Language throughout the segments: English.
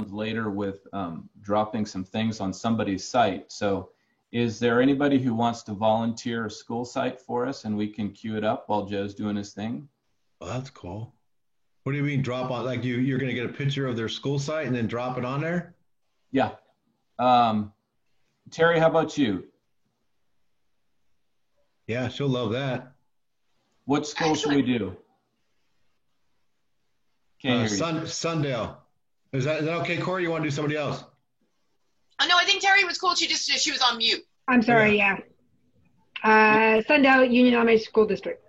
later with dropping some things on somebody's site. So is there anybody who wants to volunteer a school site for us and we can queue it up while Joe's doing his thing? Oh, that's cool. What do you mean drop on? Like you're going to get a picture of their school site and then drop it on there? Yeah. Um, Terry, how about you? Yeah, she'll love that. What school should we Excellent. do? Can't hear you. Sundale. Is that okay, Corey? You want to do somebody else? Oh no, I think Terry was cool. She was on mute. I'm Oh, yeah. sorry, yeah. Sundown Union Elementary School District.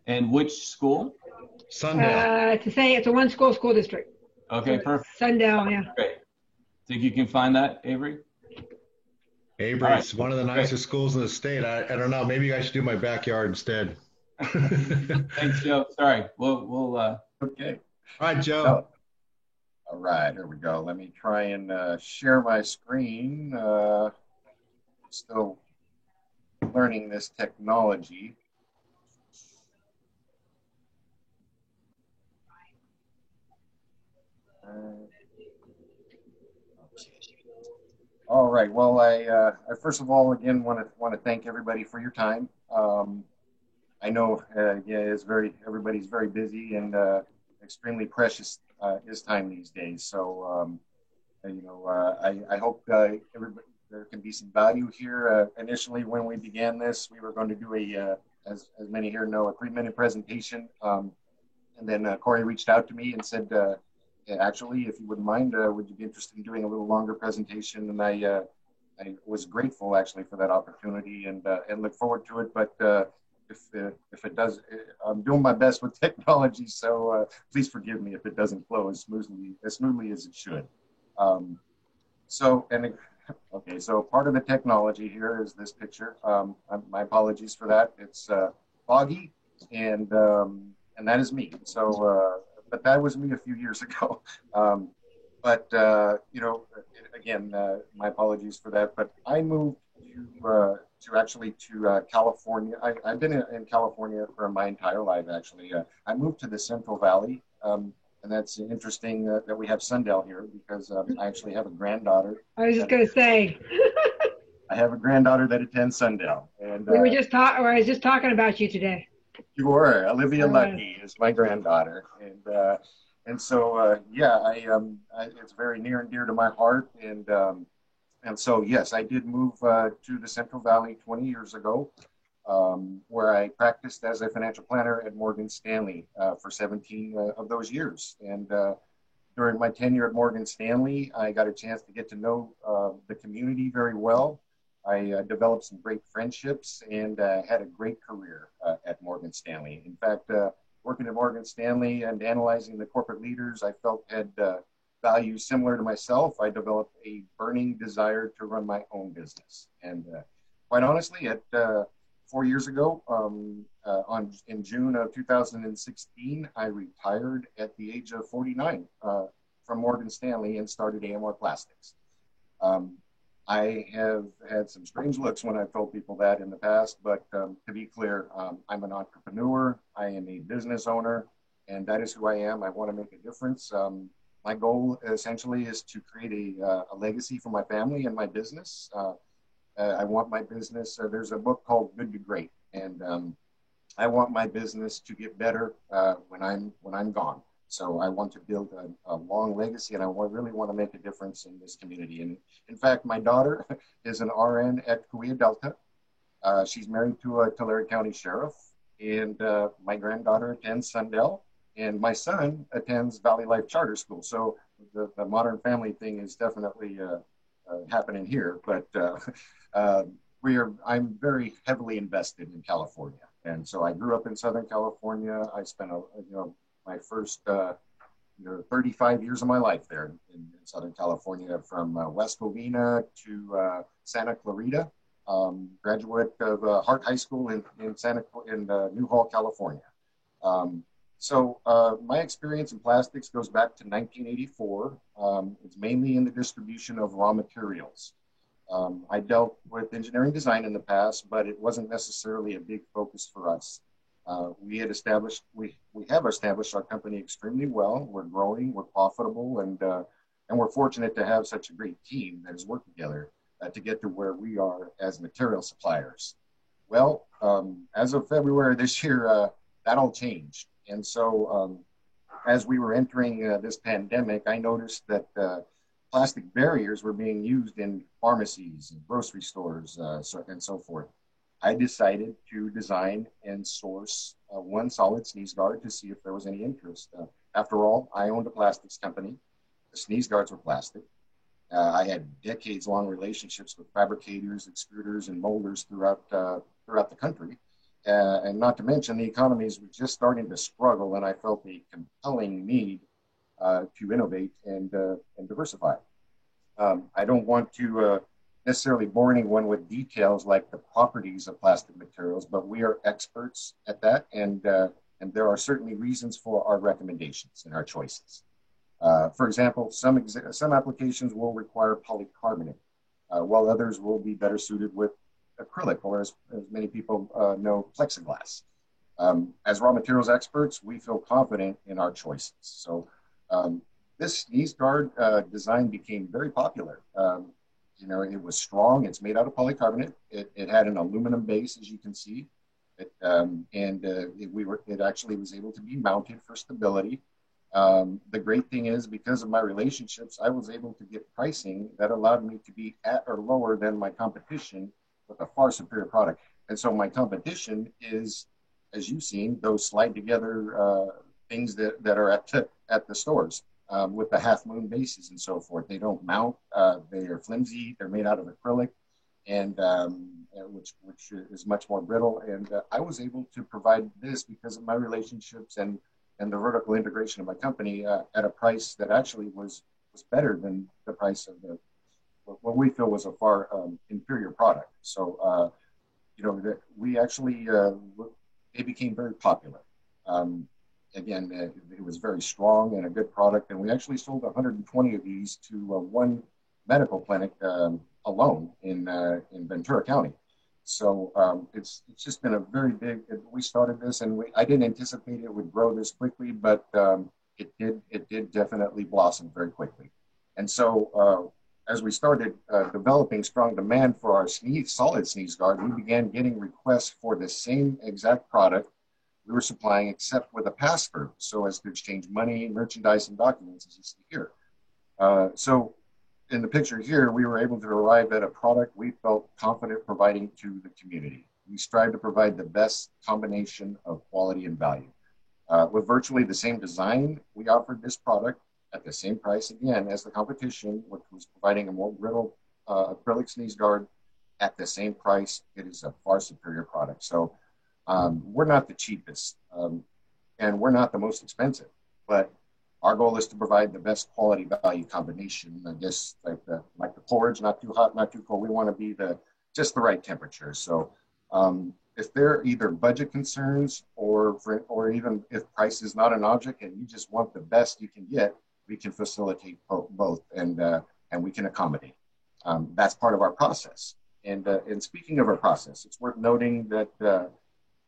And which school? Sundale. To say it's a one school district. Okay, perfect. Sundown, yeah. Great. Think you can find that, Avery? Avery, All it's right. one of the nicest schools in the state. I don't know. Maybe I should do my backyard instead. Thanks, Joe. Sorry. We'll Okay. All right, Joe. Oh, all right, here we go. Let me try and share my screen. Still learning this technology. All right. Well, I first of all again want to thank everybody for your time. I know, yeah, everybody's very busy and extremely precious is time these days. So, I hope everybody, there can be some value here. Initially, when we began this, we were going to do as many here know, a 3-minute presentation. And then Corey reached out to me and said, actually, if you wouldn't mind, would you be interested in doing a little longer presentation? And I was grateful actually for that opportunity and look forward to it. But if it does, I'm doing my best with technology, so please forgive me if it doesn't flow as smoothly as it should. So part of the technology here is this picture. My apologies for that. It's foggy, and that is me. So, but that was me a few years ago. Again, my apologies for that. But I moved to California. I've been in California for my entire life, actually. I moved to the Central Valley, and that's interesting that we have Sundale here because I actually have a granddaughter. I was just going to say. I have a granddaughter that attends Sundale. And I was just talking about you today. You were. Olivia Lucky is my granddaughter. And so, it's very near and dear to my heart. And so, yes, I did move to the Central Valley 20 years ago, where I practiced as a financial planner at Morgan Stanley for 17 of those years. And during my tenure at Morgan Stanley, I got a chance to get to know the community very well. I developed some great friendships and had a great career at Morgan Stanley. In fact, working at Morgan Stanley and analyzing the corporate leaders I felt had values similar to myself, I developed a burning desire to run my own business. And quite honestly, at 4 years ago, in June of 2016, I retired at the age of 49 from Morgan Stanley and started AMR Plastics. I have had some strange looks when I've told people that in the past, but to be clear, I'm an entrepreneur, I am a business owner, and that is who I am. I want to make a difference. My goal essentially is to create a legacy for my family and my business. I want my business, there's a book called Good to Great, and I want my business to get better when I'm gone. So I want to build a long legacy, and I really want to make a difference in this community. And in fact, my daughter is an RN at Cahuilla Delta. She's married to a Tulare County sheriff, and my granddaughter attends Sundale, and my son attends Valley Life Charter School. So the modern family thing is definitely happening here. But I'm very heavily invested in California, and so I grew up in Southern California. I spent my first 35 years of my life there in Southern California, from West Covina to Santa Clarita. Graduate of Hart High School in Newhall, California. So my experience in plastics goes back to 1984. It's mainly in the distribution of raw materials. I dealt with engineering design in the past, but it wasn't necessarily a big focus for us. We have established our company extremely well. We're growing, we're profitable, and And we're fortunate to have such a great team that has worked together to get to where we are as material suppliers. Well, as of February this year, that all changed. And so as we were entering this pandemic, I noticed that plastic barriers were being used in pharmacies and grocery stores and so forth. I decided to design and source one solid sneeze guard to see if there was any interest. After all, I owned a plastics company. The sneeze guards were plastic. I had decades-long relationships with fabricators, extruders, and molders throughout the country. And not to mention, the economies were just starting to struggle, and I felt a compelling need to innovate and diversify. I don't want to necessarily bore anyone with details like the properties of plastic materials, but we are experts at that, and there are certainly reasons for our recommendations and our choices. For example, some applications will require polycarbonate, while others will be better suited with acrylic, or as many people know, plexiglass. As raw materials experts, we feel confident in our choices. So this sneeze guard design became very popular. It was strong. It's made out of polycarbonate. It had an aluminum base, as you can see, it actually was able to be mounted for stability. The great thing is, because of my relationships, I was able to get pricing that allowed me to be at or lower than my competition with a far superior product. And so my competition is, as you've seen, those slide together things that are at the stores. With the half moon bases and so forth. They don't mount, they are flimsy, they're made out of acrylic, and which is much more brittle. And I was able to provide this because of my relationships and the vertical integration of my company at a price that actually was better than the price of what we feel was a far inferior product. So, that we actually, they became very popular. Again, it was very strong and a good product, and we actually sold 120 of these to one medical clinic alone in Ventura County. So it's just been a very big. We started this, and I didn't anticipate it would grow this quickly, but it did definitely blossom very quickly. And so as we started developing strong demand for our solid sneeze guard, we began getting requests for the same exact product we were supplying, except with a pass-through, so as to exchange money, merchandise, and documents, as you see here. So in the picture here, we were able to arrive at a product we felt confident providing to the community. We strive to provide the best combination of quality and value. With virtually the same design, we offered this product at the same price again as the competition, which was providing a more brittle acrylic sneeze guard at the same price. It is a far superior product. So we're not the cheapest, and we're not the most expensive, but our goal is to provide the best quality value combination. I guess like the porridge, not too hot, not too cold. We want to be just the right temperature. So if there are either budget concerns or even if price is not an object and you just want the best you can get, we can facilitate both, and we can accommodate. That's part of our process. And speaking of our process, it's worth noting that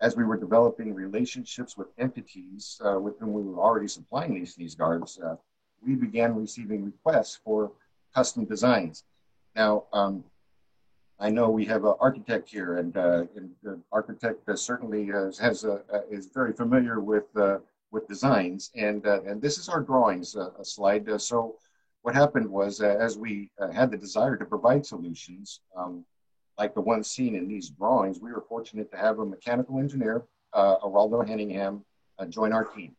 as we were developing relationships with entities with whom we were already supplying these sneeze guards, we began receiving requests for custom designs. Now, I know we have an architect here, and the architect certainly is very familiar with designs, and this is our drawings slide. So what happened was, as we had the desire to provide solutions, like the one seen in these drawings, we were fortunate to have a mechanical engineer, Araldo Henningham, join our team.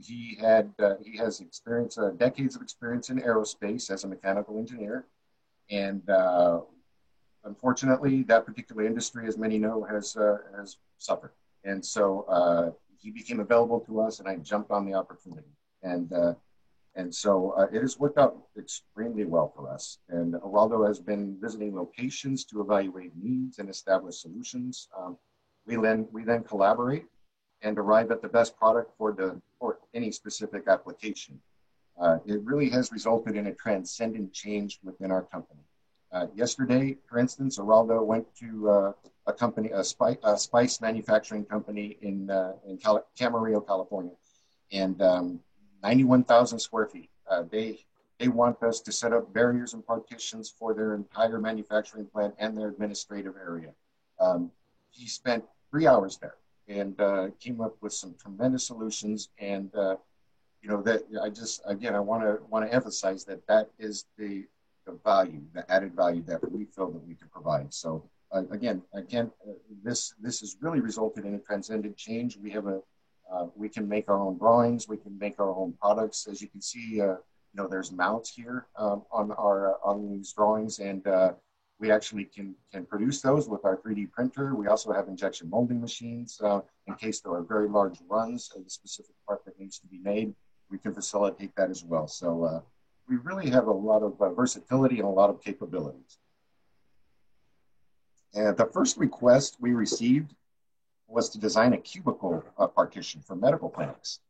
He has experience, decades of experience in aerospace as a mechanical engineer, and unfortunately, that particular industry, as many know, has suffered. And so he became available to us, and I jumped on the opportunity. And so it has worked out extremely well for us. And Araldo has been visiting locations to evaluate needs and establish solutions. We then collaborate and arrive at the best product for any specific application. It really has resulted in a transcendent change within our company. Yesterday, for instance, Araldo went to a spice manufacturing company in Camarillo, California, and 91,000 square feet. They want us to set up barriers and partitions for their entire manufacturing plant and their administrative area. He spent 3 hours there and came up with some tremendous solutions. And that I want to emphasize that is the value, the added value that we feel that we can provide. So this has really resulted in a transcendent change. We can make our own drawings, we can make our own products. As you can see, there's mounts here on these drawings, and we actually can produce those with our 3D printer. We also have injection molding machines in case there are very large runs of the specific part that needs to be made. We can facilitate that as well. So we really have a lot of versatility and a lot of capabilities. And the first request we received was to design a cubicle partition for medical clinics.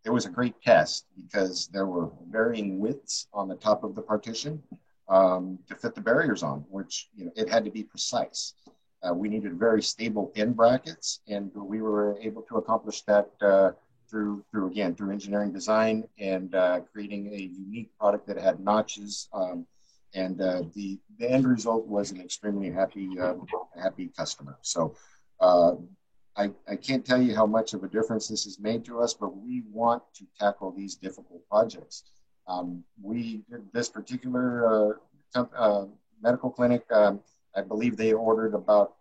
It was a great test because there were varying widths on the top of the partition to fit the barriers on, which it had to be precise. We needed very stable end brackets, and we were able to accomplish that through engineering design and creating a unique product that had notches. And the end result was an extremely happy customer. So I can't tell you how much of a difference this has made to us, but we want to tackle these difficult projects. This particular medical clinic, I believe they ordered about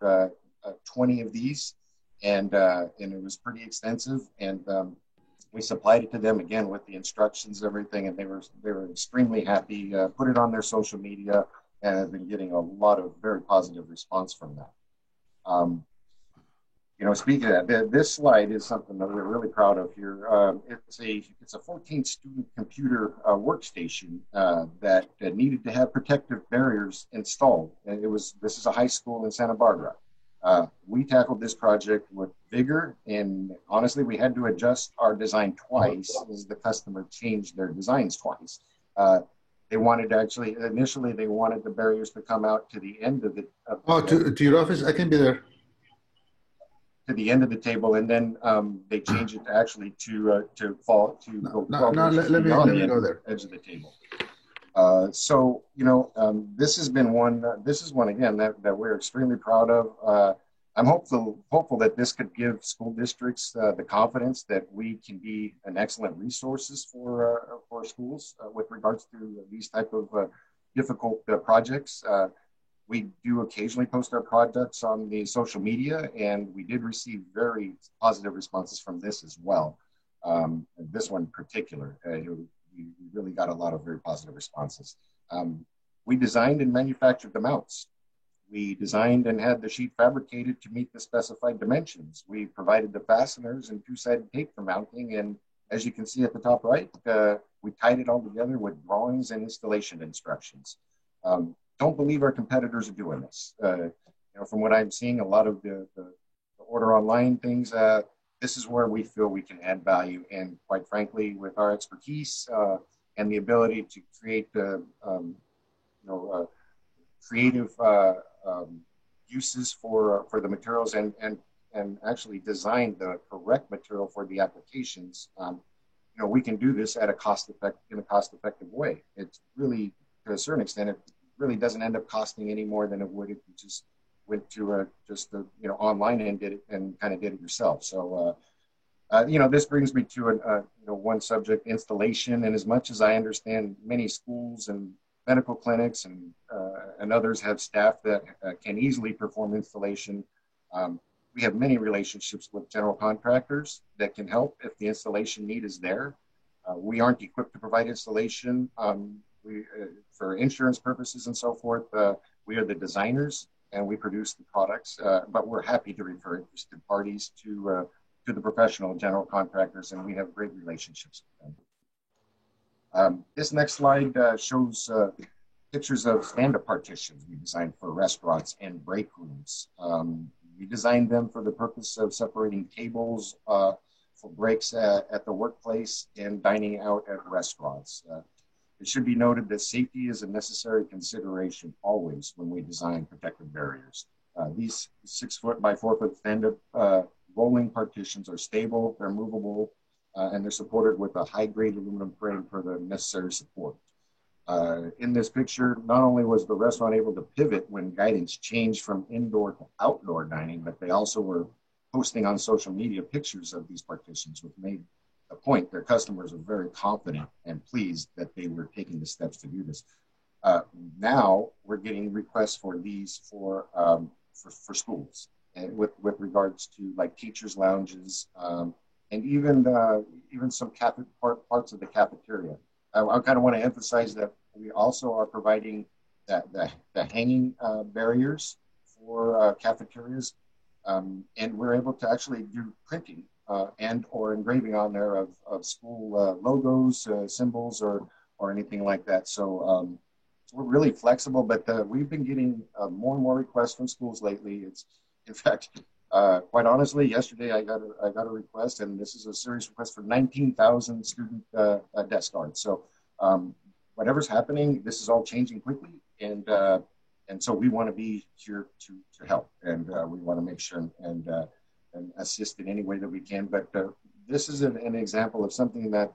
20 of these, and it was pretty extensive. And we supplied it to them again with the instructions, everything, and they were extremely happy. Put it on their social media, and have been getting a lot of very positive response from that. Speaking of that, this slide is something that we're really proud of here. It's a 14-student computer workstation that needed to have protective barriers installed. And this is a high school in Santa Barbara. We tackled this project with vigor, and honestly, we had to adjust our design twice as the customer changed their designs twice. They wanted initially they wanted the barriers to come out to the end of to your office? I can be there. To the end of the table, and then they changed it to let me go there. Edge of the table. This has been one. This is one again that we're extremely proud of. I'm hopeful that this could give school districts the confidence that we can be an excellent resources for schools with regards to these type of difficult projects. We do occasionally post our products on the social media, and we did receive very positive responses from this as well. This one in particular, we really got a lot of very positive responses. We designed and manufactured the mounts. We designed and had the sheet fabricated to meet the specified dimensions. We provided the fasteners and two-sided tape for mounting, and as you can see at the top right, we tied it all together with drawings and installation instructions. Don't believe our competitors are doing this. From what I'm seeing, a lot of the order online things, this is where we feel we can add value. And quite frankly, with our expertise and the ability to create creative uses for the materials and actually design the correct material for the applications, we can do this at in a cost-effective way. It's really, to a certain extent, it really doesn't end up costing any more than it would if you just went to online and did it yourself. So this brings me to one subject, installation. And as much as I understand, many schools and medical clinics and others have staff that can easily perform installation. We have many relationships with general contractors that can help if the installation need is there. We aren't equipped to provide installation. For insurance purposes and so forth, we are the designers and we produce the products, but we're happy to refer interested parties to the professional general contractors, and we have great relationships with them. This next slide shows pictures of stand-up partitions we designed for restaurants and break rooms. We designed them for the purpose of separating tables for breaks at the workplace and dining out at restaurants. It should be noted that safety is a necessary consideration always when we design protective barriers. These 6 foot by 4 foot stand-up rolling partitions are stable, they're movable, and they're supported with a high-grade aluminum frame for the necessary support. In this picture, not only was the restaurant able to pivot when guidance changed from indoor to outdoor dining, but they also were posting on social media pictures of these partitions, which made a point their customers were very confident and pleased that they were taking the steps to do this. Now we're getting requests for these for schools, and with regards to like teachers' lounges, and even some parts of the cafeteria. I kind of want to emphasize that we also are providing the hanging barriers for cafeterias, and we're able to actually do printing and or engraving on there of school logos, symbols, or anything like that. So we're really flexible, but we've been getting more and more requests from schools lately. It's, in fact, quite honestly, yesterday I got a request, and this is a serious request for 19,000 student desk guards. So whatever's happening, this is all changing quickly, and so we want to be here to help, and we want to make sure and assist in any way that we can. But this is an example of something that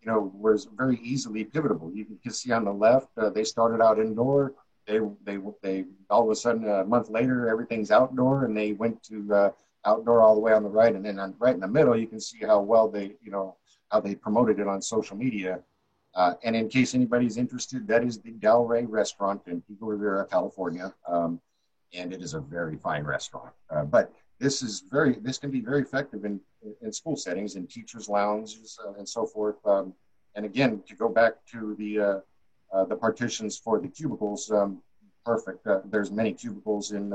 was very easily pivotable. You can see on the left, they started out indoor. They all of a sudden a month later, everything's outdoor, and they went to outdoor all the way on the right. And then right in the middle, you can see how well how they promoted it on social media. And in case anybody's interested, that is the Del Rey restaurant in Pico Rivera, California. And it is a very fine restaurant. But this can be very effective in school settings, in teachers' lounges, and so forth. And again, to go back to the partitions for the cubicles, perfect. There's many cubicles in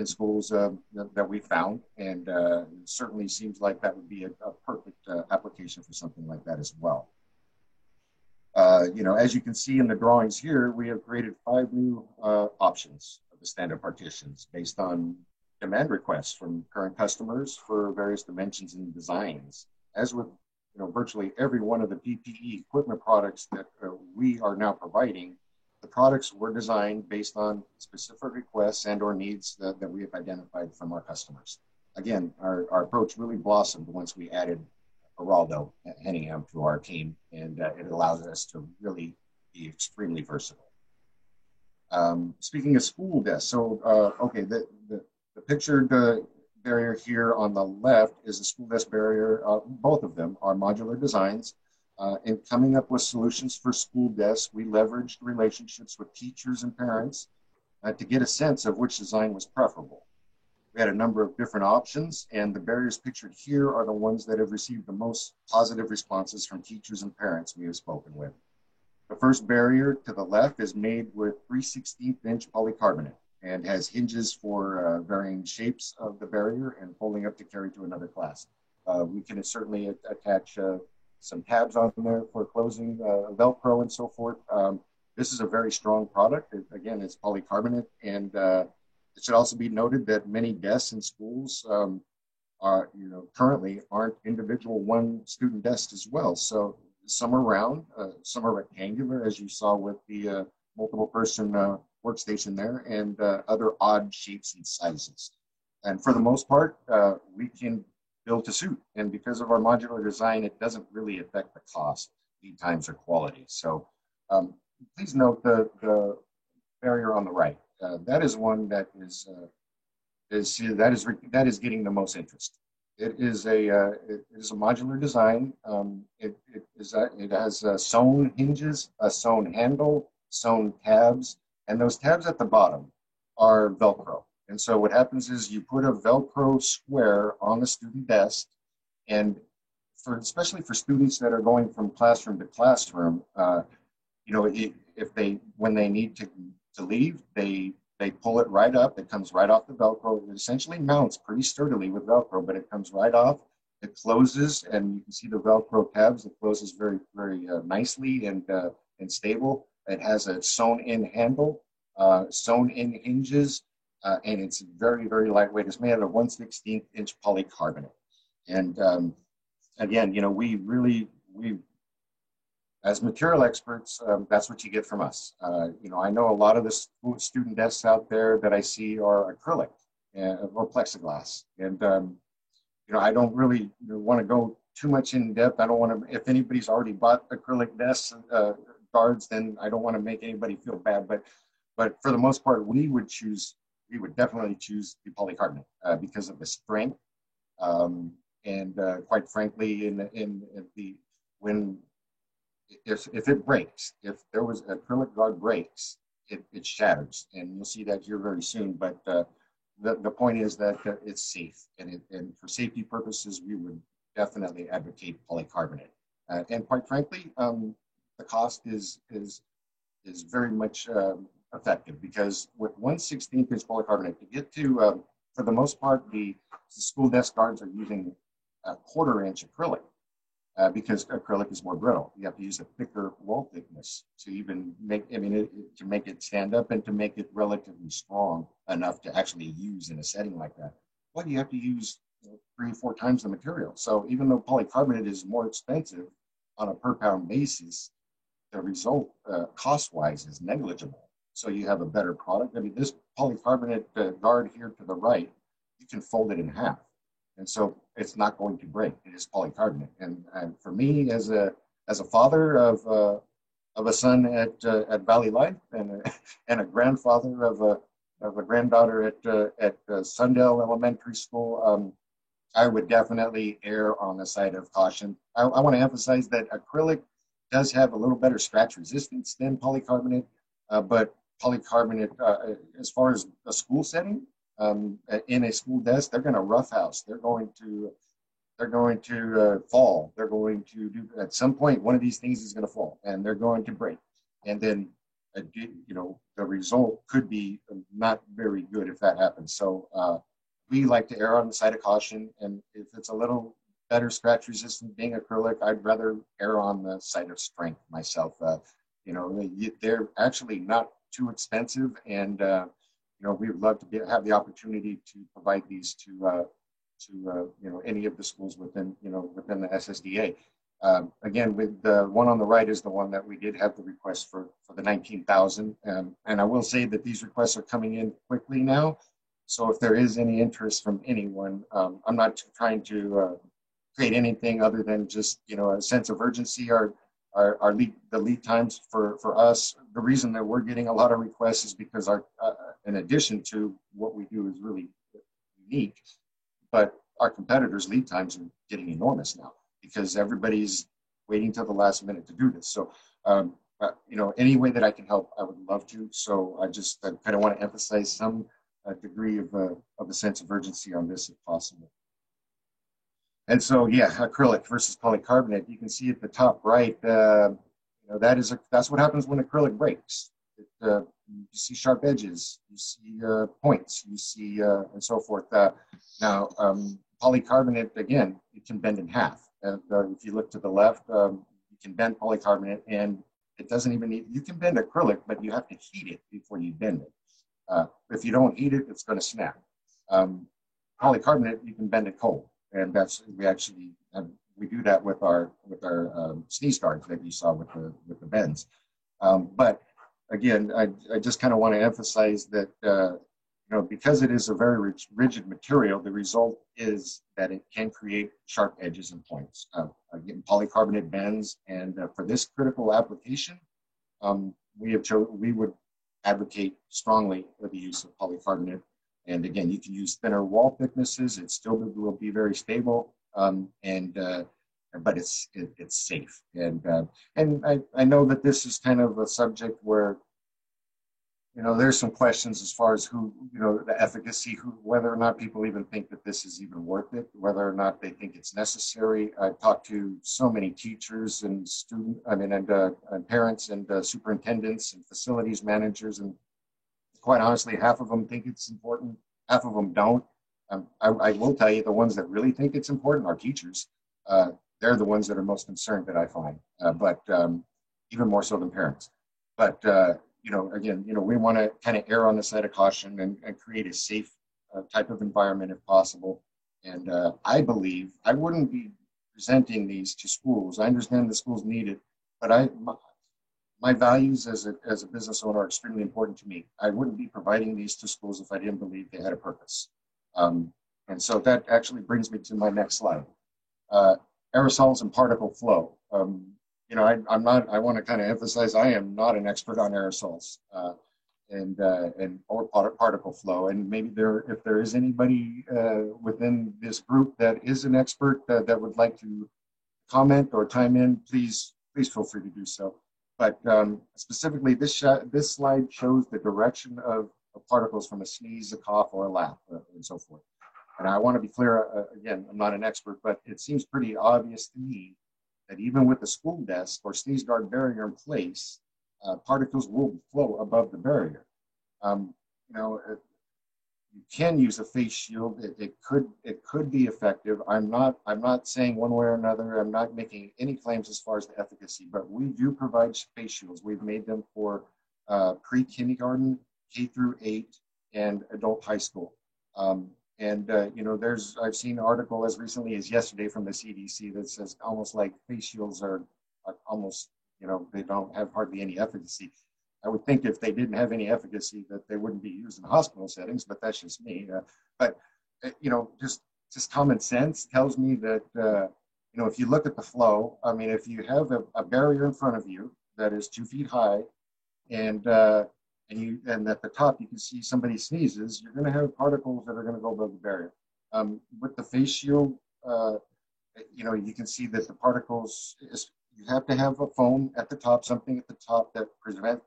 schools that we found, and it certainly seems like that would be a perfect application for something like that as well. As you can see in the drawings here, we have created 5 new options of the standard partitions based on demand requests from current customers for various dimensions and designs. As with virtually every one of the PPE equipment products that we are now providing, the products were designed based on specific requests and or needs that we have identified from our customers. Again, our approach really blossomed once we added Geraldo Henningham to our team, and it allows us to really be extremely versatile. Speaking of school desks, so okay, the pictured barrier here on the left is the school desk barrier. Both of them are modular designs. In coming up with solutions for school desks, we leveraged relationships with teachers and parents to get a sense of which design was preferable. We had a number of different options, and the barriers pictured here are the ones that have received the most positive responses from teachers and parents we have spoken with. The first barrier to the left is made with 3/16" polycarbonate and has hinges for varying shapes of the barrier and folding up to carry to another class. We can certainly attach some tabs on there for closing, Velcro and so forth. This is a very strong product. Again, it's polycarbonate, and it should also be noted that many desks in schools currently aren't individual one student desks as well. So some are round, some are rectangular, as you saw with the multiple person workstation there, and other odd shapes and sizes. And for the most part, we can build to suit. And because of our modular design, it doesn't really affect the cost, lead times, or quality. So please note the barrier on the right. That is one that is getting the most interest. It is a modular design. It has sewn hinges, a sewn handle, sewn tabs, and those tabs at the bottom are Velcro. And so what happens is you put a Velcro square on the student desk, and especially for students that are going from classroom to classroom, when they need to leave, they pull it right up. It comes right off the Velcro. It essentially mounts pretty sturdily with Velcro, but it comes right off. It closes, and you can see the Velcro tabs. It closes very, very nicely and stable. It has a sewn-in handle, sewn-in hinges, and it's very, very lightweight. It's made out of 1/16" polycarbonate. And again, we as material experts, that's what you get from us. I know a lot of the student desks out there that I see are acrylic or plexiglass. And, I don't really want to go too much in depth. I don't want to, if anybody's already bought acrylic desks, guards, then I don't want to make anybody feel bad. But for the most part, we would definitely choose the polycarbonate because of the strength. And quite frankly, if it breaks, if there was acrylic guard breaks, it shatters, and you'll see that here very soon. But the point is that it's safe, and for safety purposes, we would definitely advocate polycarbonate. And quite frankly, the cost is very much effective, because with 1/16 inch polycarbonate to get to, for the most part, the school desk guards are using a 1/4 inch acrylic. Because acrylic is more brittle. You have to use a thicker wall thickness to even make, to make it stand up and to make it relatively strong enough to actually use in a setting like that. Well, you have to use 3 or 4 times the material. So even though polycarbonate is more expensive on a per pound basis, the result cost-wise is negligible. So you have a better product. This polycarbonate guard here to the right, you can fold it in half. And so it's not going to break. It is polycarbonate. And for me, as a father of a son at Valley Life, and a grandfather of a granddaughter at Sundale Elementary School, I would definitely err on the side of caution. I want to emphasize that acrylic does have a little better scratch resistance than polycarbonate, but polycarbonate, as far as a school setting, in a school desk, they're going to roughhouse. They're going to fall. They're going to do, at some point, one of these things is going to fall, and they're going to break. And then, the result could be not very good if that happens. So we like to err on the side of caution, and if it's a little better scratch resistant being acrylic, I'd rather err on the side of strength myself. They're actually not too expensive, and we would love to have the opportunity to provide these to any of the schools within the SSDA. Again, with the one on the right is the one that we did have the request for the 19,000, and I will say that these requests are coming in quickly now. So if there is any interest from anyone, I'm not trying to create anything other than just a sense of urgency. The lead times for us, the reason that we're getting a lot of requests is because in addition to what we do is really unique, but our competitors' lead times are getting enormous now because everybody's waiting till the last minute to do this. So, any way that I can help, I would love to. So I kind of want to emphasize some degree of a sense of urgency on this if possible. And so, yeah, acrylic versus polycarbonate. You can see at the top right, that's what happens when acrylic breaks. You see sharp edges, you see points, you see and so forth. Now, polycarbonate, again, it can bend in half. If you look to the left, you can bend polycarbonate, and it doesn't even need, you can bend acrylic, but you have to heat it before you bend it. If you don't heat it, it's going to snap. Polycarbonate, you can bend it cold. And we do that with our sneeze guards that you saw with the bends. But again, I just kind of want to emphasize that because it is a very rigid material, the result is that it can create sharp edges and points. Again, polycarbonate bends, and for this critical application, we would advocate strongly for the use of polycarbonate. And again, you can use thinner wall thicknesses. It still will be very stable, but it's safe. And I know that this is kind of a subject where there's some questions as far as the efficacy, whether or not people even think that this is even worth it, whether or not they think it's necessary. I've talked to so many teachers and and parents and superintendents and facilities managers, and quite honestly, half of them think it's important, half of them don't. I will tell you, the ones that really think it's important are teachers. They're the ones that are most concerned, that I find, but even more so than parents. But again, we want to kind of err on the side of caution and create a safe type of environment if possible. And I believe I wouldn't be presenting these to schools. I understand the schools need it, but my values as a business owner are extremely important to me. I wouldn't be providing these to schools if I didn't believe they had a purpose. And so that actually brings me to my next slide. aerosols and particle flow. You know, I want to kind of emphasize, I am not an expert on aerosols or particle flow. And maybe if there is anybody within this group that is an expert that would like to comment or chime in, please feel free to do so. But specifically, this slide shows the direction of particles from a sneeze, a cough, or a laugh, and so forth. And I want to be clear, again, I'm not an expert, but it seems pretty obvious to me that even with the school desk or sneeze guard barrier in place, particles will flow above the barrier. You know, you can use a face shield. It could be effective. I'm not saying one way or another. I'm not making any claims as far as the efficacy, but we do provide face shields. We've made them for pre-kindergarten, K through 8, and adult high school. You know, I've seen an article as recently as yesterday from the CDC that says almost like face shields are almost, you know, they don't have hardly any efficacy. I would think if they didn't have any efficacy that they wouldn't be used in hospital settings, but that's just me. You know, just common sense tells me that, you know, if you look at the flow, I mean, if you have a barrier in front of you that is 2 feet high and at the top you can see somebody sneezes, you're going to have particles that are going to go above the barrier. With the face shield, you know, you can see that the particles, you have to have a foam at the top, something at the top that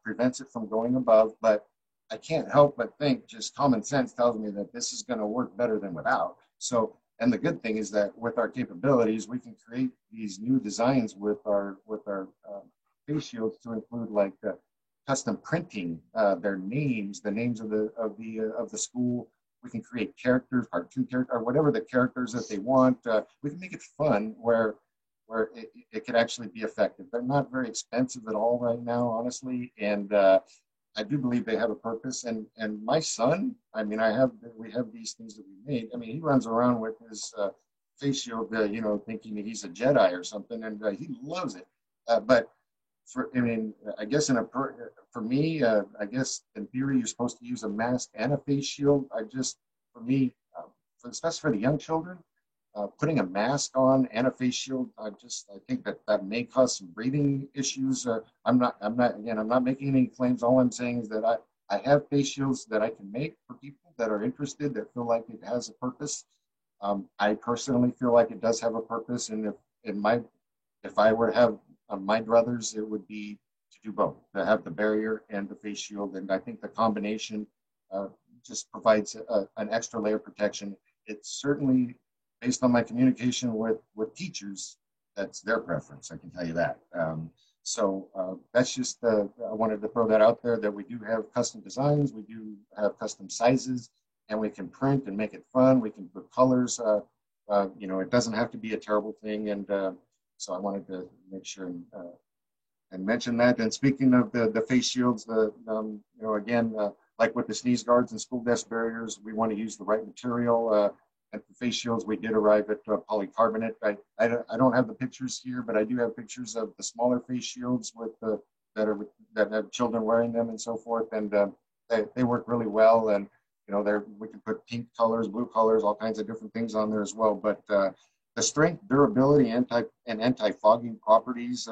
prevents it from going above. But I can't help but think, just common sense tells me that this is going to work better than without. So, and the good thing is that with our capabilities, we can create these new designs with our face shields to include like custom printing, their names, the names of the school. We can create characters, cartoon characters, or whatever the characters that they want. We can make it fun where it could actually be effective. They're not very expensive at all right now, honestly, and I do believe they have a purpose. And my son, I mean, we have these things that we made. I mean, he runs around with his face shield, you know, thinking that he's a Jedi or something, and he loves it. But I guess for me, I guess in theory you're supposed to use a mask and a face shield. For me, especially for the young children, putting a mask on and a face shield, I think that may cause some breathing issues. I'm not making any claims. All I'm saying is that I have face shields that I can make for people that are interested, that feel like it has a purpose. I personally feel like it does have a purpose, and if I were to have my druthers, it would be to do both, to have the barrier and the face shield. And I think the combination just provides an extra layer of protection. It's certainly, based on my communication with teachers, that's their preference, I can tell you that. That's just, I wanted to throw that out there, that we do have custom designs, we do have custom sizes, and we can print and make it fun. We can put colors, you know, it doesn't have to be a terrible thing. And so I wanted to make sure and mention that. And speaking of the face shields, you know, again, like with the sneeze guards and school desk barriers, we want to use the right material. And for face shields, we did arrive at polycarbonate. I don't have the pictures here, but I do have pictures of the smaller face shields that have children wearing them and so forth, and they work really well. And you know, we can put pink colors, blue colors, all kinds of different things on there as well. But the strength, durability, and anti-fogging properties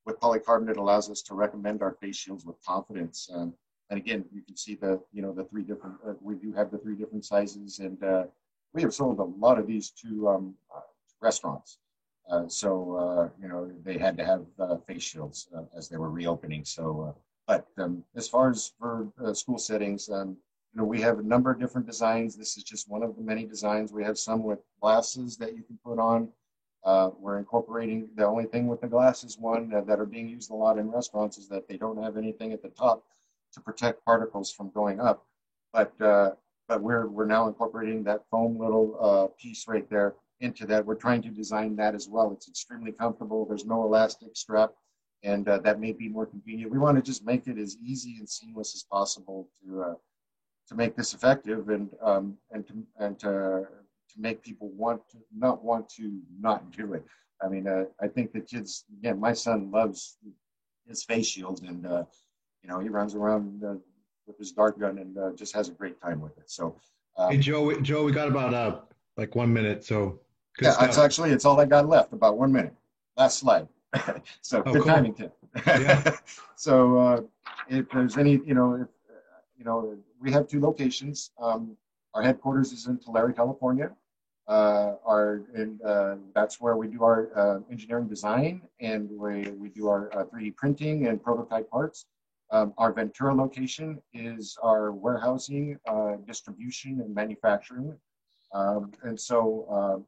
with polycarbonate allows us to recommend our face shields with confidence. And again, you can see the three different. We do have the 3 different sizes, and we have sold a lot of these to restaurants. So you know, they had to have face shields as they were reopening. So, but as far as for school settings, you know, we have a number of different designs. This is just one of the many designs. We have some with glasses that you can put on. We're incorporating, the only thing with the glasses that are being used a lot in restaurants is that they don't have anything at the top to protect particles from going up. But we're now incorporating that foam little piece right there into that. We're trying to design that as well. It's extremely comfortable. There's no elastic strap, and that may be more convenient. We want to just make it as easy and seamless as possible to make this effective, and to make people want to not do it. I mean, I think the kids, again, my son loves his face shield, and you know, he runs around with his dart gun and just has a great time with it. So, hey, Joe, we got about like 1 minute, so Good Yeah, stuff. it's all I got left, about 1 minute. Last slide. So Oh, good cool. timing, Tim. Yeah. So if there's any, we have 2 locations. Our headquarters is in Tulare, California. That's where we do our engineering design, and we do our 3D printing and prototype parts. Our Ventura location is our warehousing, distribution, and manufacturing. And so,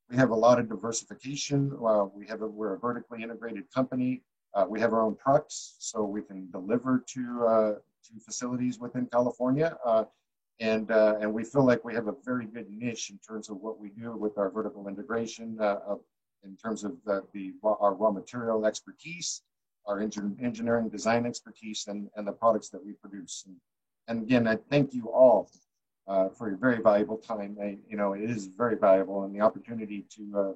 we have a lot of diversification. We're a vertically integrated company. We have our own trucks, so we can deliver to facilities within California. And we feel like we have a very good niche in terms of what we do with our vertical integration, in terms of our raw material expertise, our engineering design expertise, and the products that we produce. And again, I thank you all for your very valuable time. It is very valuable, and the opportunity to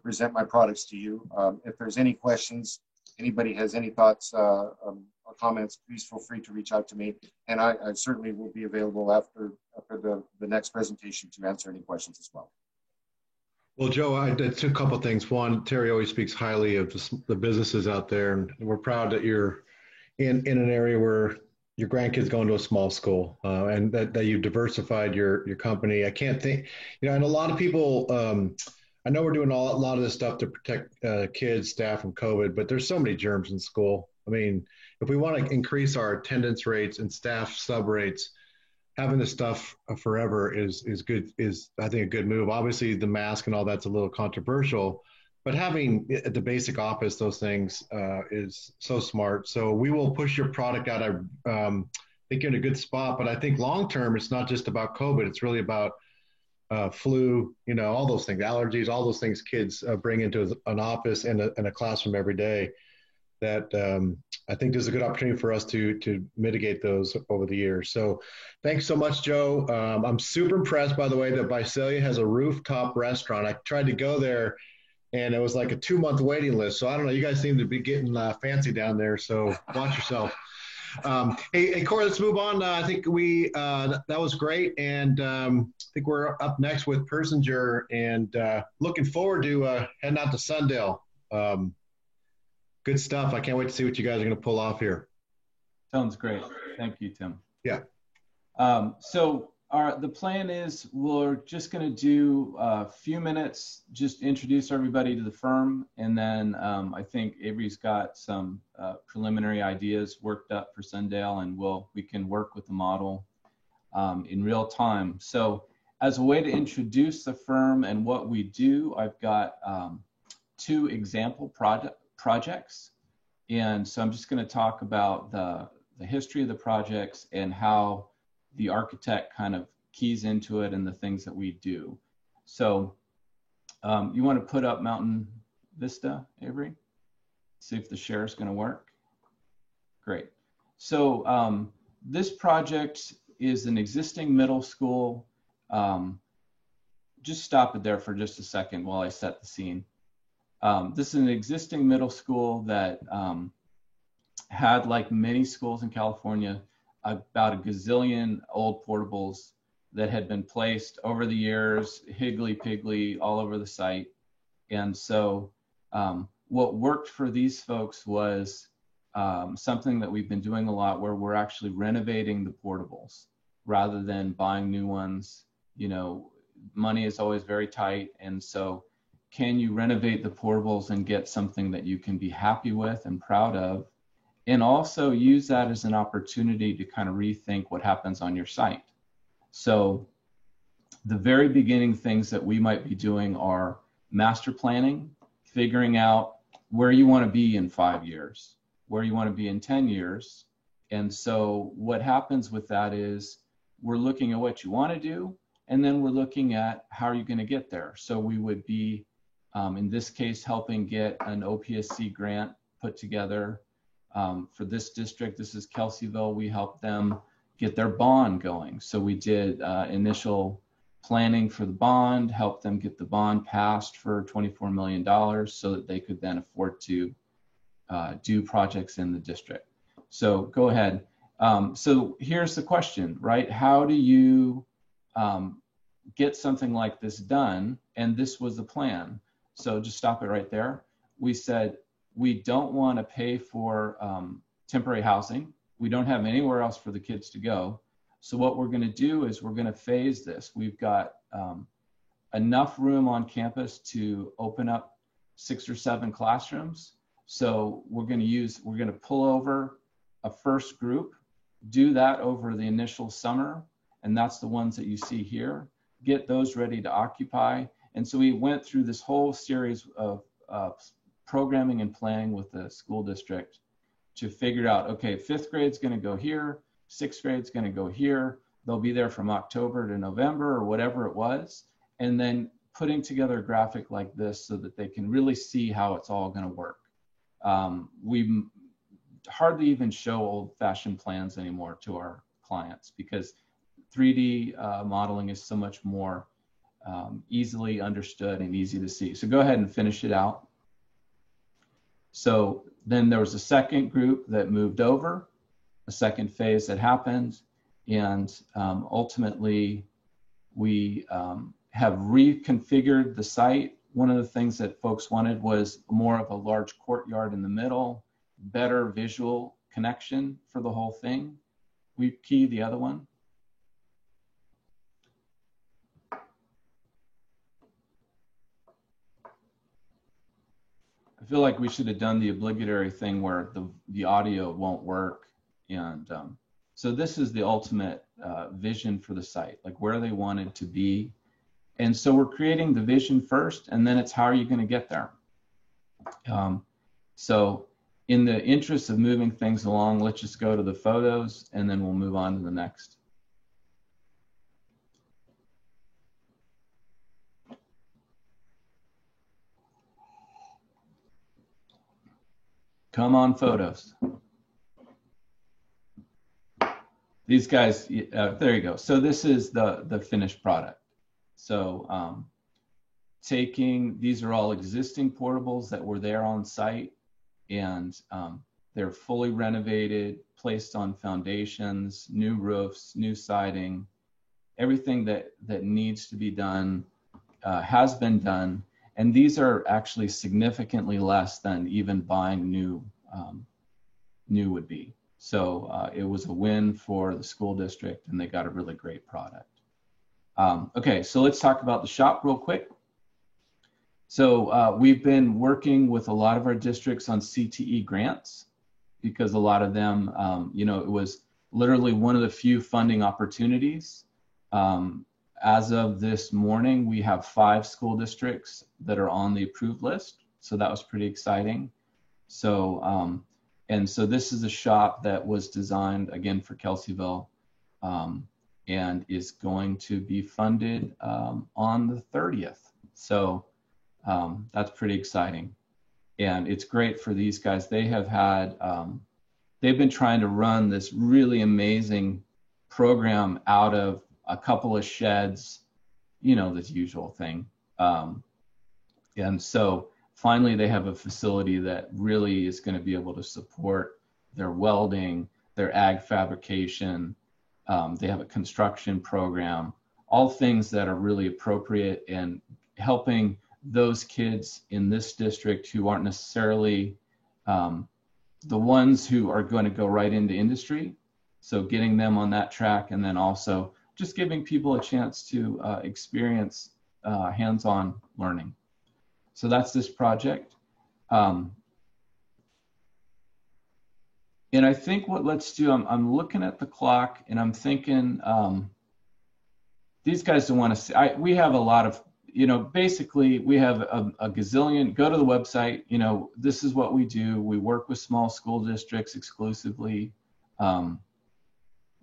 present my products to you. If there's any questions, anybody has any thoughts or comments, please feel free to reach out to me. And I certainly will be available after the next presentation to answer any questions as well. Well, Joe, it's a couple of things. One, Terry always speaks highly of the businesses out there, and we're proud that you're in an area where your grandkids going to a small school, and that you've diversified your company. I can't think, and a lot of people, I know we're doing a lot of this stuff to protect kids, staff from COVID, but there's so many germs in school. I mean, if we want to increase our attendance rates and staff sub rates, having this stuff forever is good, is I think a good move. Obviously the mask and all that's a little controversial, but having at the basic office those things is so smart. So we will push your product out. I think you're in a good spot, but I think long term it's not just about COVID. It's really about flu, all those things, allergies, all those things kids bring into an office and a classroom every day. That I think there's a good opportunity for us to mitigate those over the years. So thanks so much, Joe. I'm super impressed, by the way, that Visalia has a rooftop restaurant. I tried to go there, and it was like a 2-month waiting list. So I don't know. You guys seem to be getting fancy down there. So watch yourself. Hey, Corey, let's move on. I think that was great. And I think we're up next with Persinger, and looking forward to heading out to Sundale. Good stuff. I can't wait to see what you guys are going to pull off here. Sounds great. Thank you, Tim. Yeah. So the plan is we're just going to do a few minutes, just introduce everybody to the firm. And then I think Avery's got some preliminary ideas worked up for Sundale, and we can work with the model in real time. So as a way to introduce the firm and what we do, I've got 2 example projects. And so I'm just going to talk about the history of the projects and how the architect kind of keys into it and the things that we do. So you want to put up Mountain Vista, Avery? See if the share is going to work. Great. So this project is an existing middle school. Just stop it there for just a second while I set the scene. This is an existing middle school that had, like many schools in California, about a gazillion old portables that had been placed over the years, higgly-piggly, all over the site. And so what worked for these folks was something that we've been doing a lot, where we're actually renovating the portables rather than buying new ones. Money is always very tight, and so can you renovate the portables and get something that you can be happy with and proud of, and also use that as an opportunity to kind of rethink what happens on your site? So the very beginning things that we might be doing are master planning, figuring out where you want to be in 5 years, where you want to be in 10 years. And so what happens with that is we're looking at what you want to do, and then we're looking at how are you going to get there. So we would be, in this case, helping get an OPSC grant put together for this district. This is Kelseyville. We helped them get their bond going. So we did initial planning for the bond, helped them get the bond passed for $24 million so that they could then afford to do projects in the district. So go ahead. So here's the question, right? How do you get something like this done and this was the plan. So just stop it right there. We said, we don't want to pay for temporary housing. We don't have anywhere else for the kids to go. So what we're going to do is we're going to phase this. We've got enough room on campus to open up 6 or 7 classrooms. So we're going to pull over a first group, do that over the initial summer, and that's the ones that you see here. Get those ready to occupy. And so we went through this whole series of programming and planning with the school district to figure out, okay, 5th grade's going to go here, 6th grade's going to go here. They'll be there from October to November or whatever it was. And then putting together a graphic like this so that they can really see how it's all going to work. We hardly even show old-fashioned plans anymore to our clients because 3D modeling is so much more easily understood and easy to see. So go ahead and finish it out. So then there was a second group that moved over, a second phase that happened, and ultimately we have reconfigured the site. One of the things that folks wanted was more of a large courtyard in the middle, better visual connection for the whole thing. We key the other one. I feel like we should have done the obligatory thing where the audio won't work. And so this is the ultimate vision for the site, like where they wanted to be. And so we're creating the vision first, and then it's how are you going to get there? So in the interest of moving things along, let's just go to the photos, and then we'll move on to the next. Come on, photos. These guys, there you go. So this is the finished product. So these are all existing portables that were there on site, and they're fully renovated, placed on foundations, new roofs, new siding. Everything that needs to be done has been done. And these are actually significantly less than even buying new would be. So it was a win for the school district, and they got a really great product. Okay, so let's talk about the shop real quick. So we've been working with a lot of our districts on CTE grants because a lot of them, it was literally one of the few funding opportunities. As of this morning, we have 5 school districts that are on the approved list. So that was pretty exciting. So, and so this is a shop that was designed again for Kelseyville and is going to be funded on the 30th. So that's pretty exciting. And it's great for these guys. They have had, they've been trying to run this really amazing program out of a couple of sheds, this usual thing. And so finally they have a facility that really is going to be able to support their welding, their ag fabrication. They have a construction program, all things that are really appropriate and helping those kids in this district who aren't necessarily the ones who are going to go right into industry. So getting them on that track, and then also just giving people a chance to experience hands-on learning. So that's this project. And I think what let's do, I'm looking at the clock and I'm thinking, these guys don't want to see, we have a lot of, basically we have a gazillion, go to the website, this is what we do. We work with small school districts exclusively.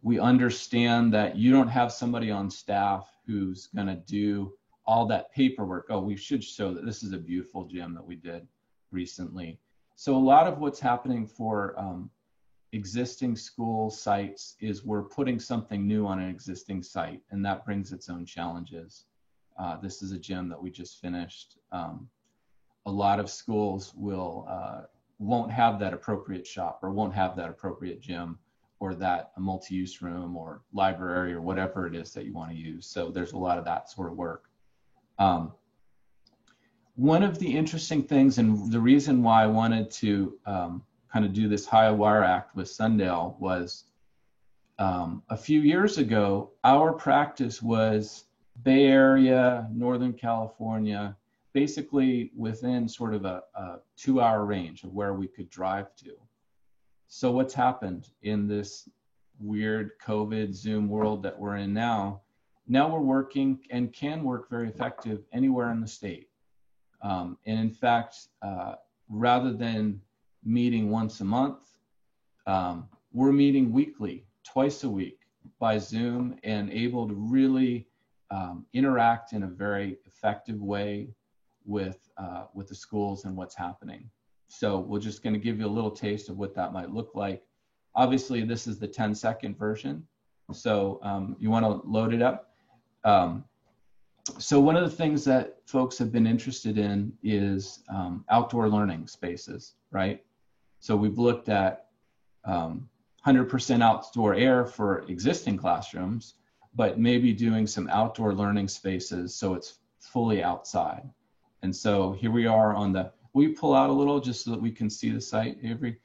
We understand that you don't have somebody on staff who's going to do all that paperwork. Oh, we should show that this is a beautiful gym that we did recently. So a lot of what's happening for existing school sites is we're putting something new on an existing site, and that brings its own challenges. This is a gym that we just finished. A lot of schools won't have that appropriate shop or won't have that appropriate gym or that a multi-use room or library or whatever it is that you want to use. So there's a lot of that sort of work. one of the interesting things, and the reason why I wanted to kind of do this High Wire Act with Sundale was a few years ago, our practice was Bay Area, Northern California, basically within sort of a 2-hour range of where we could drive to. So what's happened in this weird COVID Zoom world that we're in now? Now we're working and can work very effective anywhere in the state. And in fact, rather than meeting once a month, we're meeting weekly, twice a week by Zoom, and able to really interact in a very effective way with the schools and what's happening. So we're just going to give you a little taste of what that might look like. Obviously, this is the 10-second version. So you want to load it up. So one of the things that folks have been interested in is outdoor learning spaces, right? So we've looked at 100% outdoor air for existing classrooms, but maybe doing some outdoor learning spaces so it's fully outside. And so here we are on the, will you pull out a little just so that we can see the site, Avery?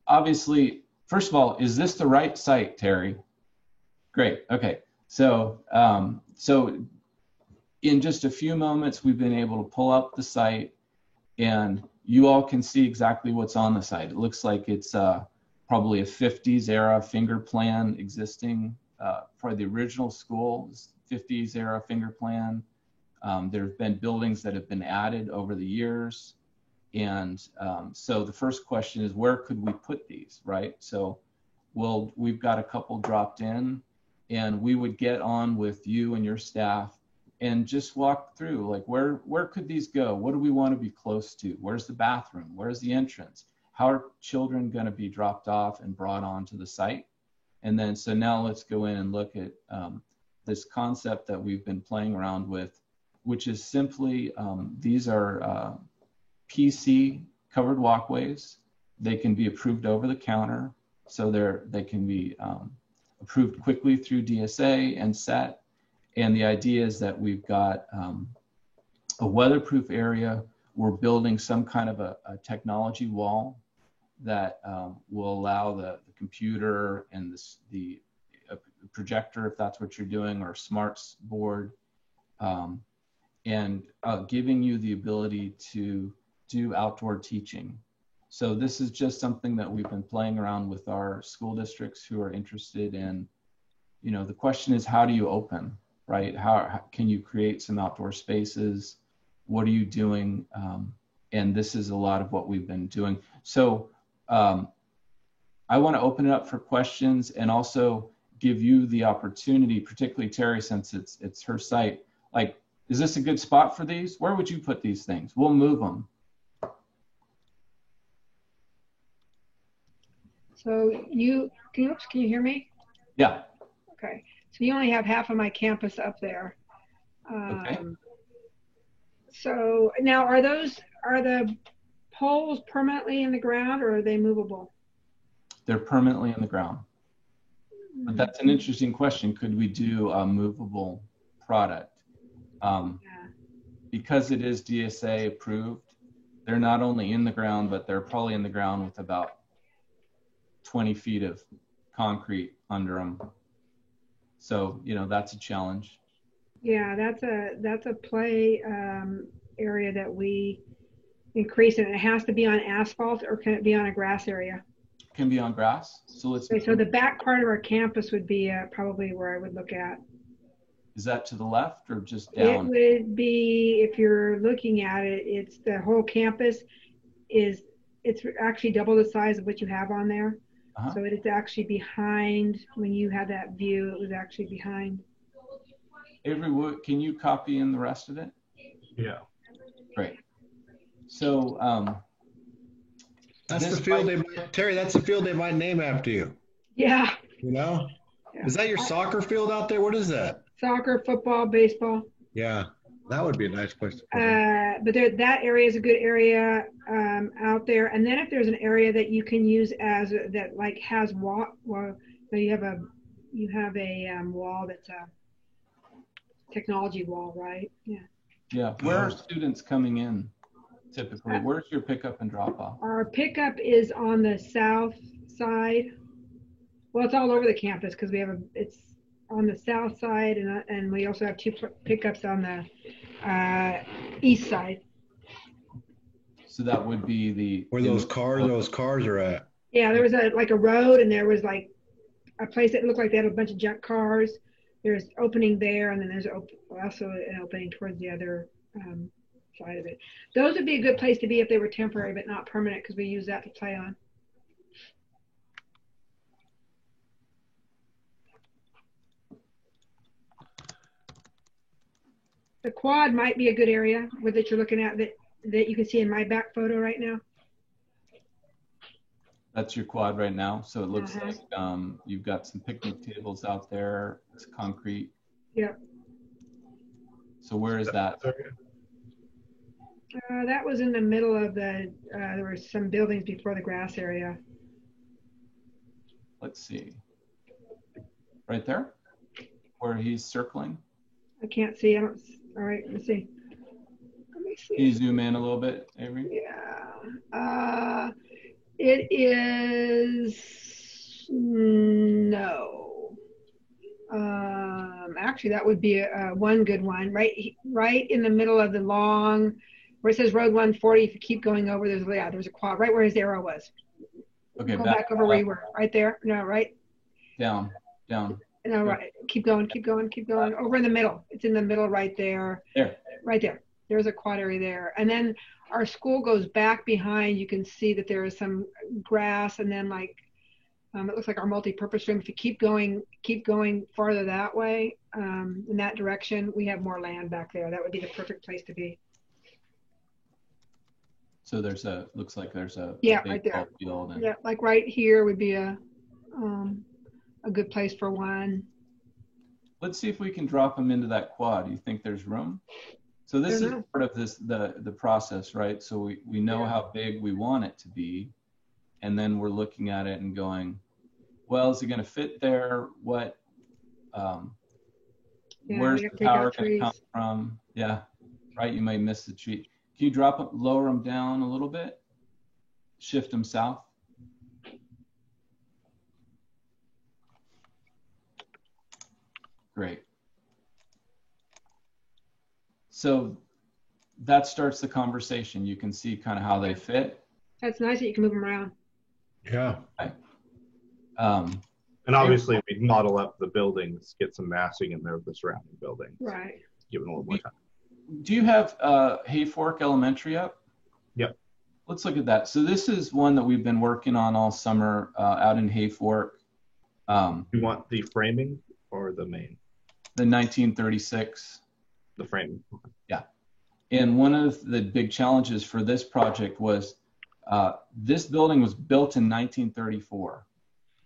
Obviously, first of all, is this the right site, Terry? Great, okay. So, so in just a few moments, we've been able to pull up the site, and you all can see exactly what's on the site. It looks like it's probably a 50s era finger plan existing for the original school, 50s era finger plan. There have been buildings that have been added over the years. And so the first question is, where could we put these, right? So we've got a couple dropped in, and we would get on with you and your staff and just walk through, like, where could these go? What do we want to be close to? Where's the bathroom? Where's the entrance? How are children going to be dropped off and brought onto the site? And then, so now let's go in and look at this concept that we've been playing around with, which is simply, these are PC covered walkways. They can be approved over the counter. So they can be approved quickly through DSA and SET. And the idea is that we've got a weatherproof area. We're building some kind of a technology wall that will allow the computer and the projector, if that's what you're doing, or smarts board, and giving you the ability to do outdoor teaching. So this is just something that we've been playing around with our school districts who are interested in, you know, the question is, how do you open, right? How can you create some outdoor spaces? What are you doing? And this is a lot of what we've been doing. So I want to open it up for questions and also give you the opportunity, particularly Terry, since it's her site. Like, is this a good spot for these? Where would you put these things? We'll move them. So can you hear me? Yeah. Okay. So you only have half of my campus up there. Okay. So now are the poles permanently in the ground, or are they movable? They're permanently in the ground. But that's an interesting question. Could we do a movable product? Because it is DSA approved, they're not only in the ground, but they're probably in the ground with about 20 feet of concrete under them. So, you know, that's a challenge. Yeah, that's a play area that we increase, and it has to be on asphalt, or can it be on a grass area? It can be on grass. So Okay, so the back part of our campus would be probably where I would look at. Is that to the left or just down? It would be, if you're looking at it, it's the whole campus it's actually double the size of what you have on there. Uh-huh. So it's actually behind, when you had that view, it was actually behind. Avery, can you copy in the rest of it? Yeah. Great. So that's the field Terry, that's the field they might name after you. Yeah. You know? Yeah. Is that your soccer field out there? What is that? Soccer, football, baseball. Yeah, that would be a nice place to put but that area is a good area out there. And then if there's an area that you can use as that, like, has wall, well, you have a wall that's a technology wall, right? Yeah. Yeah. Where are students coming in typically? Where's your pickup and drop off? Our pickup is on the south side. Well, it's all over the campus because it's on the south side, and we also have two pickups on the east side. So that would be where those cars are at. Yeah, there was a road, and there was like a place that looked like they had a bunch of junk cars. There's opening there, and then there's also an opening towards the other side of it. Those would be a good place to be if they were temporary but not permanent, because we use that to play on. The quad might be a good area that you're looking at that you can see in my back photo right now. That's your quad right now. So it looks like you've got some picnic tables out there. It's concrete. Yep. So where is that? That was in the middle of there were some buildings before the grass area. Let's see. Right there? Where he's circling? I can't see. All right, let me see. Can you zoom in a little bit, Avery? Yeah. It is no. Actually, that would be one good one. Right in the middle of the long, where it says Road 140. If you keep going over, there's a quad right where his arrow was. Okay. Go back over where you were. Right there. No, right. Down. No, right. Keep going. Over in the middle. It's in the middle right there. There. Right there. There's a quad area there. And then our school goes back behind. You can see that there is some grass, and then it looks like our multi-purpose room. If you keep going farther that way, in that direction, we have more land back there. That would be the perfect place to be. So looks like there's a big right there. Field and... Yeah, like right here would be a good place for one. Let's see if we can drop them into that quad. Do you think there's room? So this is part of the process, right? So we know how big we want it to be, and then we're looking at it and going, well, is it going to fit there? What? Where's the power going to come from? Yeah, right. You might miss the tree. Can you lower them down a little bit? Shift them south. Great. So that starts the conversation. You can see kind of how they fit. That's nice that you can move them around. Yeah. Okay. And obviously, we model up the buildings, get some massing in there of the surrounding buildings. Right. Give it a little more time. Do you have Hayfork Elementary up? Yep. Let's look at that. So this is one that we've been working on all summer out in Hayfork. You want the framing or the main? The 1936. The framing. Yeah. And one of the big challenges for this project was this building was built in 1934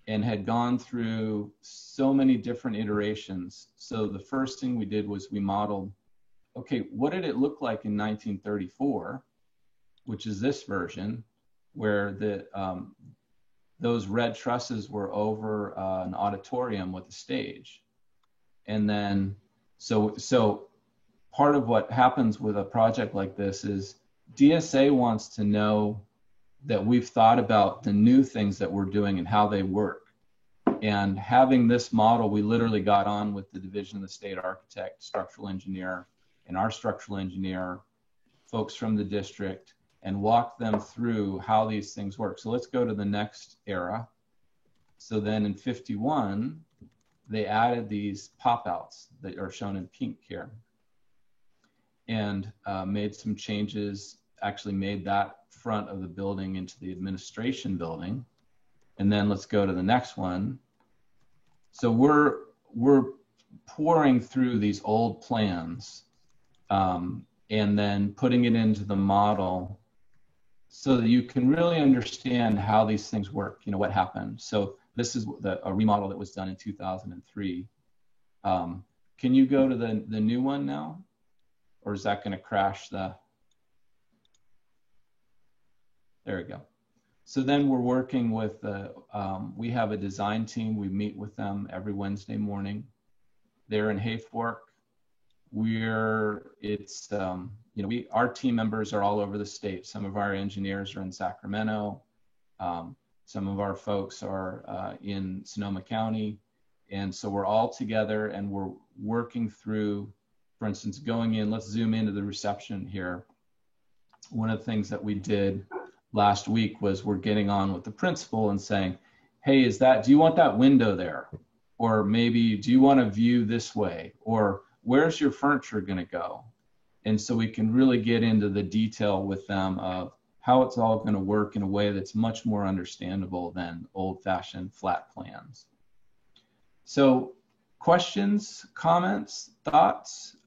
and had gone through so many different iterations. So the first thing we did was we modeled, okay, what did it look like in 1934, which is this version, where those red trusses were over an auditorium with a stage. And then, so part of what happens with a project like this is DSA wants to know that we've thought about the new things that we're doing and how they work. And having this model, we literally got on with the Division of the State Architect, structural engineer, and our structural engineer, folks from the district, and walked them through how these things work. So let's go to the next era. So then in 51, they added these pop-outs that are shown in pink here, and made some changes, actually made that front of the building into the administration building. And then let's go to the next one. So we're pouring through these old plans and then putting it into the model so that you can really understand how these things work, what happened. So this is a remodel that was done in 2003. Can you go to the new one now? Or is that going to crash there we go. So then we're working with, we have a design team. We meet with them every Wednesday morning. They're in Hayfork. our team members are all over the state. Some of our engineers are in Sacramento. Some of our folks are in Sonoma County. And so we're all together and we're working through, for instance, going in, let's zoom into the reception here. One of the things that we did last week was we're getting on with the principal and saying, hey, do you want that window there? Or maybe, do you want to view this way? Or where's your furniture going to go? And so we can really get into the detail with them of how it's all going to work in a way that's much more understandable than old-fashioned flat plans. So questions, comments, thoughts?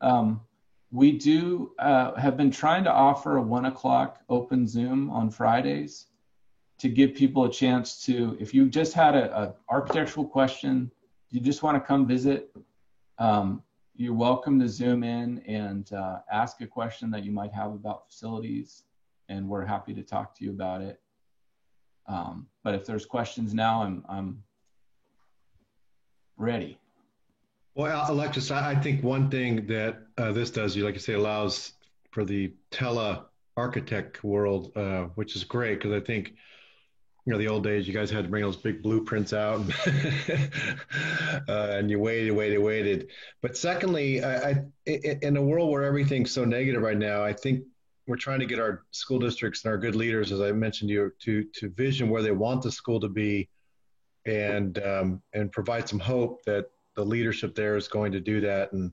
We do have been trying to offer a 1 o'clock open Zoom on Fridays to give people a chance to, if you just had an architectural question, you just want to come visit, you're welcome to Zoom in and ask a question that you might have about facilities, and we're happy to talk to you about it. But if there's questions now, I'm ready. Well, Alexis, I think one thing that this does, like you say, allows for the tele-architect world, which is great, because I think, the old days, you guys had to bring those big blueprints out and you waited. But secondly, in a world where everything's so negative right now, I think we're trying to get our school districts and our good leaders, as I mentioned to vision where they want the school to be and provide some hope that the leadership there is going to do that. And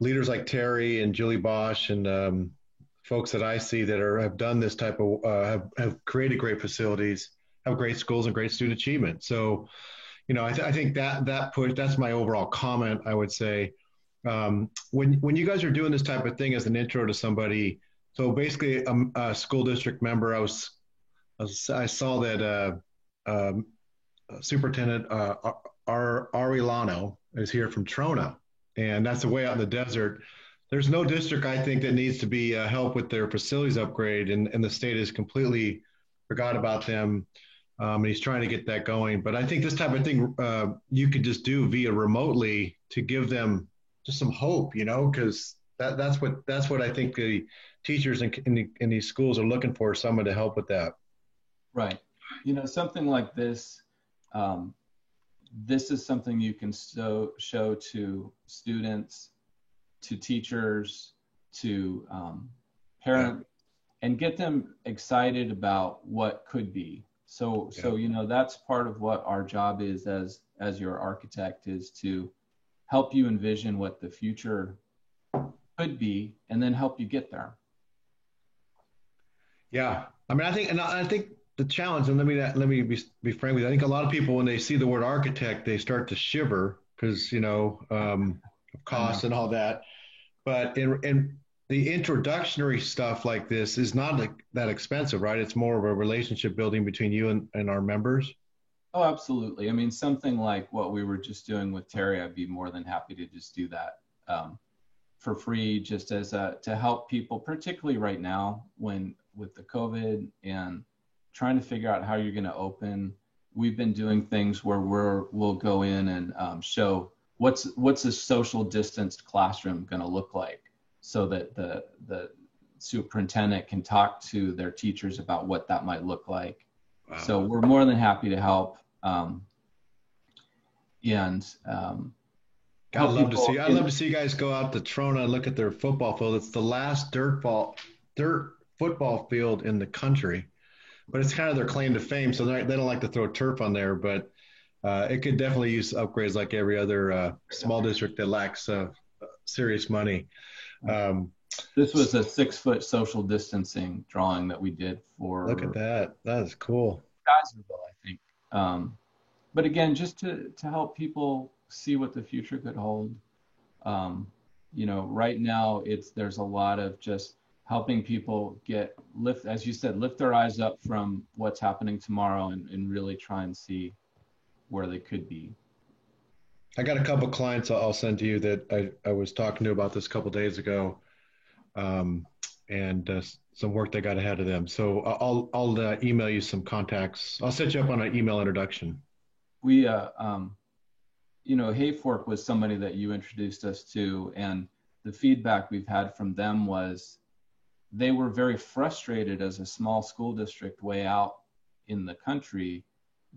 leaders like Terry and Julie Bosch and folks that I see that have done this type of, have created great facilities, have great schools and great student achievement. So, I think that push, that's my overall comment, I would say. When you guys are doing this type of thing as an intro to somebody, so basically a school district member, I saw that Superintendent Arilano is here from Trona, and that's way out in the desert. There's no district, I think, that needs to be help with their facilities upgrade, and the state has completely forgot about them, and he's trying to get that going. But I think this type of thing you could just do via remotely to give them just some hope, because that's what I think the teachers in these schools are looking for, someone to help with that. Right. Something like this, this is something you can show to students, to teachers, to parents, and get them excited about what could be. So that's part of what our job is as your architect, is to help you envision what the future could be and then help you get there. Yeah. I think the challenge, and let me be frank with you, I think a lot of people, when they see the word architect, they start to shiver because, costs and all that. But in the introductory stuff like this is not that expensive, right? It's more of a relationship building between you and our members. Oh, absolutely. Something like what we were just doing with Terry, I'd be more than happy to just do that for free, just as to help people, particularly right now with the COVID and trying to figure out how you're going to open. We've been doing things where we'll go in and show what's a social distanced classroom going to look like, so that the superintendent can talk to their teachers about what that might look like. Wow. So we're more than happy to help. I'd love to see you guys go out to Trona and look at their football field. It's the last dirt football field in the country, but it's kind of their claim to fame. So they don't like to throw turf on there, but it could definitely use upgrades like every other small district that lacks serious money. This was a 6-foot social distancing drawing that we did for. Look at that. That is cool. Geyserville, I think. But again, just to help people see what the future could hold. Right now there's a lot of just helping people as you said, lift their eyes up from what's happening tomorrow and really try and see where they could be. I got a couple clients I'll send to you that I was talking to about this a couple days ago, and some work they got ahead of them. So I'll email you some contacts. I'll set you up on an email introduction. We, Hayfork was somebody that you introduced us to, and the feedback we've had from them was they were very frustrated as a small school district way out in the country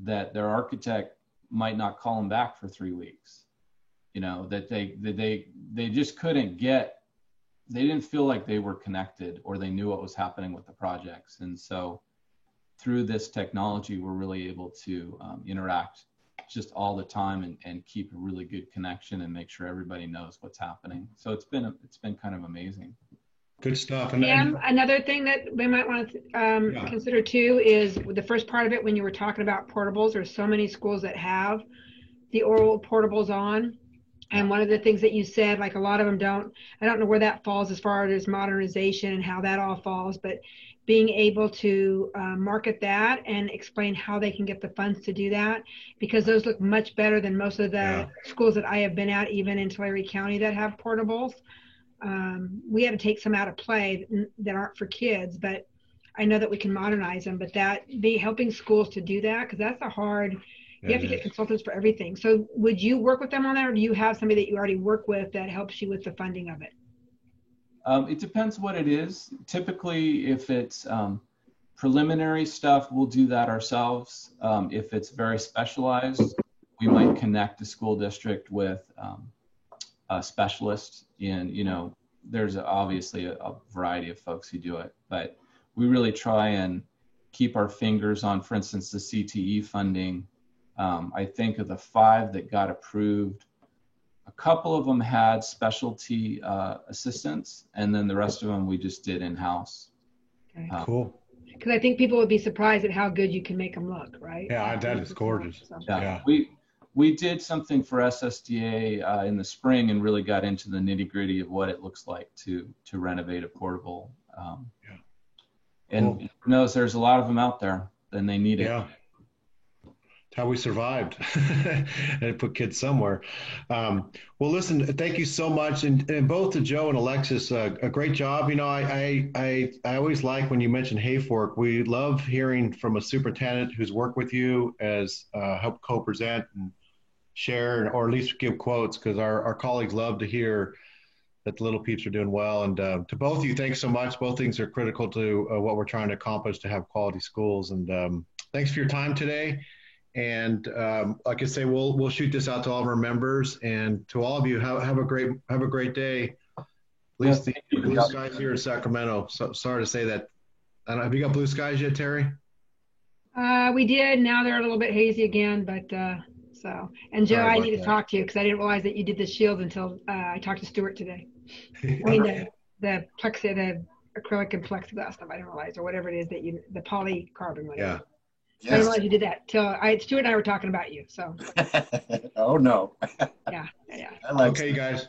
that their architect might not call them back for 3 weeks. You know, that they just couldn't get, they didn't feel like they were connected or they knew what was happening with the projects. And so through this technology, we're really able to interact just all the time and keep a really good connection and make sure everybody knows what's happening. So it's been kind of amazing. Good stuff. And another thing that we might want to consider too is the first part of it, when you were talking about portables, there's so many schools that have the oral portables on. And one of the things that you said, like a lot of them don't, I don't know where that falls as far as modernization and how that all falls, but being able to market that and explain how they can get the funds to do that, because those look much better than most of the schools that I have been at, even in Tulare County, that have portables. We had to take some out of play that aren't for kids, but I know that we can modernize them, but that be helping schools to do that, because that's a hard, you have to get consultants for everything. So would you work with them on that, or do you have somebody that you already work with that helps you with the funding of it? It depends what it is. Typically, if it's preliminary stuff, we'll do that ourselves. If it's very specialized, we might connect the school district with a specialist in, you know, there's obviously a variety of folks who do it, but we really try and keep our fingers on, for instance, the CTE funding. I think of the 5 that got approved, a couple of them had specialty assistants, and then the rest of them we just did in-house. Okay. Cool. Because I think people would be surprised at how good you can make them look, right? Yeah, that is gorgeous. So. Yeah. We did something for SSDA in the spring and really got into the nitty-gritty of what it looks like to renovate a portable. And who knows, there's a lot of them out there, and they need it. Yeah. How we survived and put kids somewhere. Well, listen, thank you so much. And both to Joe and Alexis, a great job. You know, I always like when you mention Hayfork. We love hearing from a superintendent who's worked with you as help co-present and share, or at least give quotes, because our colleagues love to hear that the Little Peeps are doing well. And to both of you, thanks so much. Both things are critical to what we're trying to accomplish, to have quality schools. And thanks for your time today. And like I say, we'll shoot this out to all of our members, and to all of you, have a great day. At least the blue skies here in Sacramento. So sorry to say that. I don't know, have you got blue skies yet, Terry? We did. Now they're a little bit hazy again, but so. And Joe, I need to talk to you, because I didn't realize that you did the shield until I talked to Stuart today. I mean the acrylic and plexiglass stuff. I didn't realize, or whatever it is that the polycarbon. Whatever. Yeah. Yes. I didn't realize you did that till Stuart and I were talking about you. So. Oh no. Yeah. Okay, guys.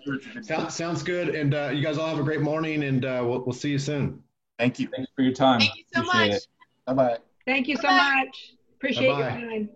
Sounds good. And you guys all have a great morning, and we'll see you soon. Thank you. Thanks for your time. Thank you so Appreciate much. it. Bye-bye. Thank you so Bye-bye. much. Appreciate your Bye-bye. time.